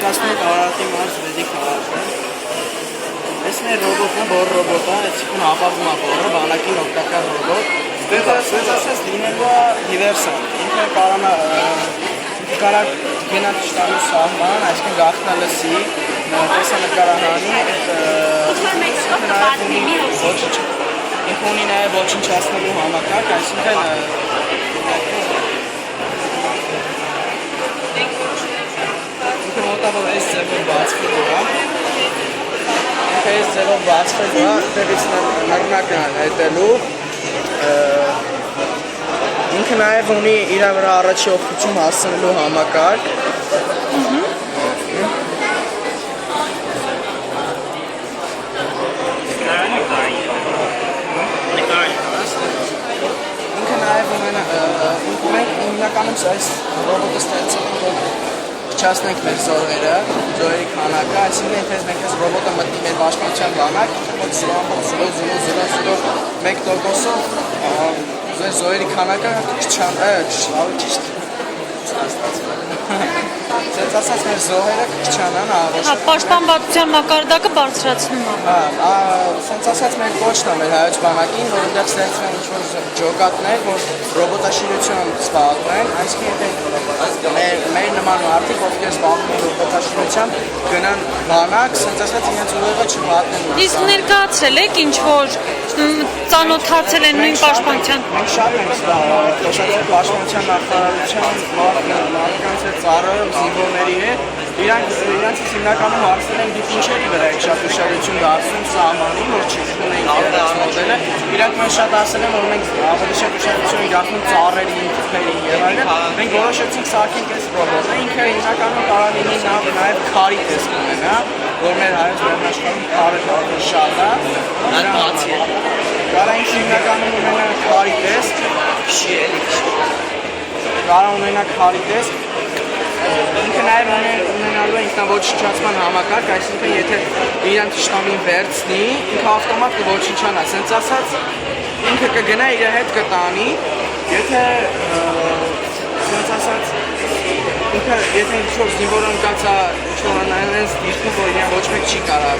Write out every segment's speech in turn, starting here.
Կասմիկ Արարատի մարզ վեդի քաղաքը։ Այս մեր ռոբոտն է, բոր ռոբոտը, այսինքն ապահովում է բորը, բանակին օգտակար ռոբոտ։ Ասես լինելու է դիվերսանտ։ Ինքը կարա գնա թշնամու սահման, այսինքն գաղտնա լսի, տեսանկարահանի, ինքը ունի նաև ոչնչացնելու համակարգ, այսինքն մոտավոր այս ձևով բացվելու է, ինքը այս ձևով բացվելու է, դրից նռնակն է հետելու, ինքը նաև ունի իր վրա առաջի օգնություն հասցնելու համակարգ, ինքը նաև մենք հիմնականում այս ռոբոտը ստեղծել ենք Չասնենք մեր զոհերը, զոհերի քանակը, այսինքն այնպես մենք այս ռոբոտը մտնի մեր պաշտպանության բանակ, մոտ 0.000%-ով զոհերի քանակը ավելի ճիշտ Սենց ասած մեր զոհերը կքչանան Պաշտպանվածության մակարդակը բարձրացնում է Սենց ասած մեր կոչն է մեր հայոց բանակին, որ ընդեղ ստեղծվեն ինչ-որ ջոկատներ, որ ռոբոտաշինություն զբաղվեն, այսինքն մեր նման մարդիկ, ովքեր զբաղվում են ռոբոտաշինությամբ, գնան բանակ, սենց ասած իրենց ուղեղը չվատնելու Իսկ ներկայացրել եք ինչ-որ ծանոթացել են նույն պաշտպանության Մենք շատ ենք խոսացել պաշտպանության նախարարության մարդկանց հետ ծառայող զինվորների հետ Իրանցից հիմնականում հարցնել ենք դուք ինչերի վրա եք շատ ուշադրություն դարձնում սահմանին, որ չունենք իրենց մոդելը Իրանք մենք շատ ասել են, որ մենք ավելի շատ ուշադրություն ենք դարձնում ծառերի, ինքների եւ այլն Մենք որոշեցինք սարքենք այս ռոբոտը, ինքը հիմնականում կարող լինի նաև քարի տեսք ունենա, որ մեր հայոց վերնաշխարհում քարը շատ է բացի Կարա ինքը հիմնականում ունենա քարի տեսք Կարա ունենա քարի տեսք Ինքը նաև ունենալու է ինքնաոչնչացման համակարգ, այսինքն եթե իրան թշնամին վերցնի, ինքը ավտոմատ կոչնչանա, սենց ասած ինքը կգնա իր հետ կտանի, եթե սենց ասած ինքը եթե ինչ-որ զինվորը ընկածա ինչ-որ անայնենց դիրքում, որ իրան ոչ մեկ չի կարա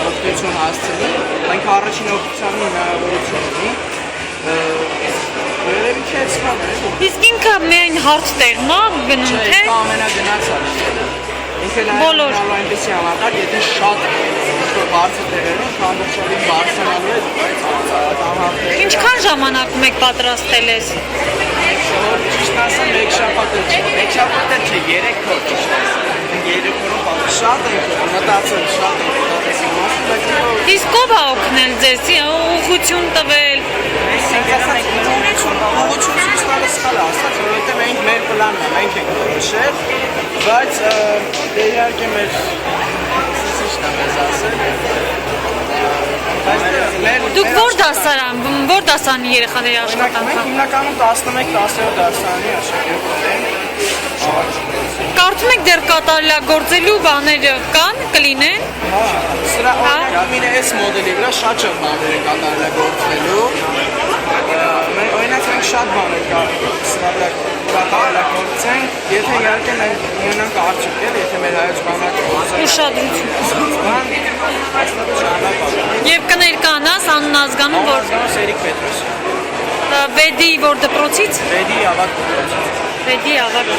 օգնություն հասցնի, ինքը առաջին օգնությանի հնարավորություն ունի Վերևի չէ սպան է Իսկ ինքը միայն հարթ տեղն է գնում թե Չէ, ամենագնացը Ինքը նաև այնպեսի համակարգ, եթե շատ ինչ-որ բարձր տեղերում, ամբողջովին բարձրանալու է Ինչքան ժամանակում եք պատրաստել ես Ճիշտ ասեմ, մեկ շաբաթ չէ, 3 օր ճիշտ ասեմ 3 օրում շատ ենք մտածել, շատ ենք Իսկ ով է օգնել ձեզ, ուղղություն տվել Ուղղություն ցույց տալը սխալ է ասած, որովհետև մենք մեր պլանն է, մենք ենք որոշել, բայց իհարկե մեր սիշն է մեզ ասել Դուք որ դասարանի երեխաների աշխատանք Մենք հիմնականում 11-10 դասարանի աշակերտներ ենք Կարծում եք դեռ կատարելագործելու բաներ կան, կլինեն Սրա օրինակ այս մոդելի վրա շատ բաներ են կատարելագործվելու Օրինակ մենք շատ բաներ սրա վրա կատարելագործենք Եթե իհարկե մենք ունենանք արդյունքներ, եթե մեր հայոց բանակը Ուշադրություն Եվ կներկանաս անուն ազգանուն որ Սերիկ Պետրոսյան Վեդի որ դպրոցից Վեդի ավագ դպրոցից Վեդի ավագ